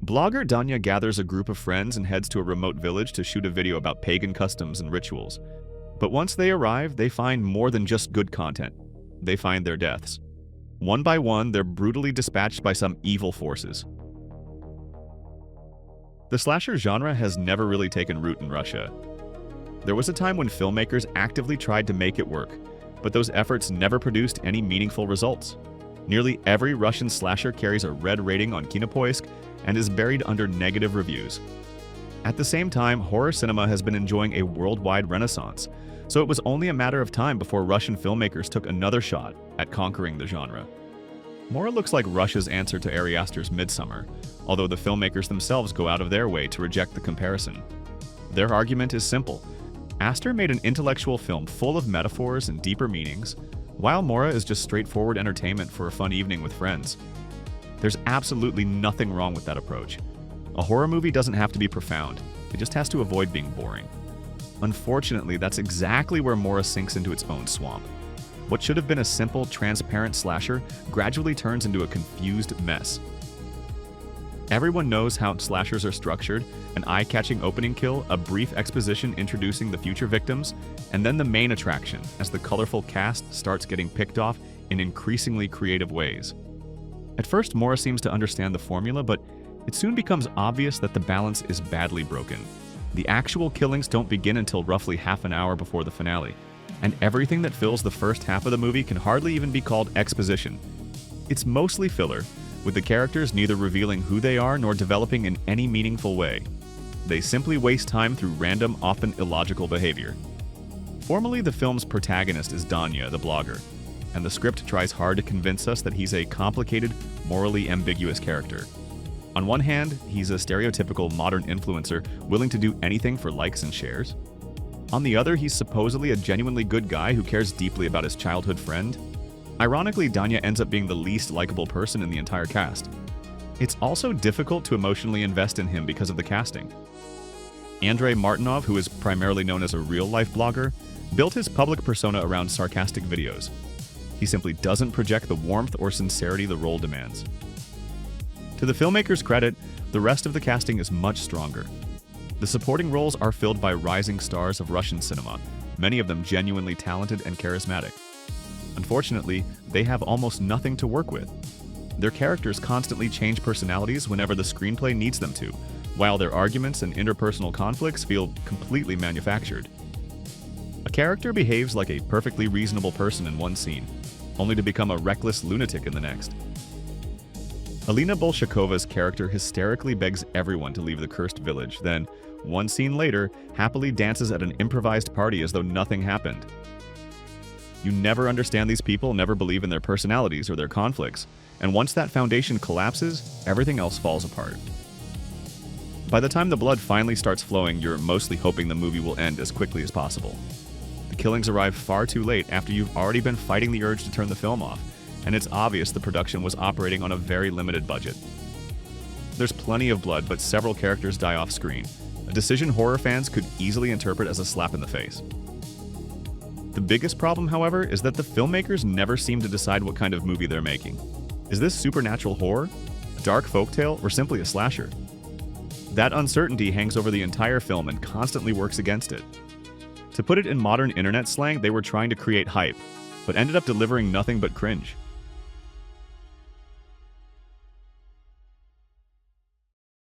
Blogger Daniil gathers a group of friends and heads to a remote village to shoot a video about pagan customs and rituals. But once they arrive, they find more than just good content. They find their deaths. One by one, they're brutally dispatched by some evil forces. The slasher genre has never really taken root in Russia. There was a time when filmmakers actively tried to make it work, but those efforts never produced any meaningful results. Nearly every Russian slasher carries a red rating on Kinopoisk and is buried under negative reviews. At the same time, horror cinema has been enjoying a worldwide renaissance, so it was only a matter of time before Russian filmmakers took another shot at conquering the genre. Mora looks like Russia's answer to Ari Aster's Midsummer, although the filmmakers themselves go out of their way to reject the comparison. Their argument is simple. Aster made an intellectual film full of metaphors and deeper meanings, while Mora is just straightforward entertainment for a fun evening with friends. There's absolutely nothing wrong with that approach. A horror movie doesn't have to be profound, it just has to avoid being boring. Unfortunately, that's exactly where Mora sinks into its own swamp. What should have been a simple, transparent slasher gradually turns into a confused mess. Everyone knows how slashers are structured: an eye-catching opening kill, a brief exposition introducing the future victims, and then the main attraction as the colorful cast starts getting picked off in increasingly creative ways. At first, Mora seems to understand the formula, but it soon becomes obvious that the balance is badly broken. The actual killings don't begin until roughly half an hour before the finale, and everything that fills the first half of the movie can hardly even be called exposition. It's mostly filler, with the characters neither revealing who they are nor developing in any meaningful way. They simply waste time through random, often illogical behavior. Formally, the film's protagonist is Daniil, the blogger, and the script tries hard to convince us that he's a complicated, morally ambiguous character. On one hand, he's a stereotypical modern influencer willing to do anything for likes and shares. On the other, he's supposedly a genuinely good guy who cares deeply about his childhood friend. Ironically, Daniil ends up being the least likable person in the entire cast. It's also difficult to emotionally invest in him because of the casting. Andrey Martynov, who is primarily known as a real-life blogger, built his public persona around sarcastic videos. He simply doesn't project the warmth or sincerity the role demands. To the filmmaker's credit, the rest of the casting is much stronger. The supporting roles are filled by rising stars of Russian cinema, many of them genuinely talented and charismatic. Unfortunately, they have almost nothing to work with. Their characters constantly change personalities whenever the screenplay needs them to, while their arguments and interpersonal conflicts feel completely manufactured. A character behaves like a perfectly reasonable person in one scene, only to become a reckless lunatic in the next. Alina Bolshakova's character hysterically begs everyone to leave the cursed village, then, one scene later, happily dances at an improvised party as though nothing happened. You never understand these people, never believe in their personalities or their conflicts, and once that foundation collapses, everything else falls apart. By the time the blood finally starts flowing, you're mostly hoping the movie will end as quickly as possible. The killings arrive far too late after you've already been fighting the urge to turn the film off, and it's obvious the production was operating on a very limited budget. There's plenty of blood, but several characters die off screen, a decision horror fans could easily interpret as a slap in the face. The biggest problem, however, is that the filmmakers never seem to decide what kind of movie they're making. Is this supernatural horror, a dark folktale, or simply a slasher? That uncertainty hangs over the entire film and constantly works against it. To put it in modern internet slang, they were trying to create hype, but ended up delivering nothing but cringe.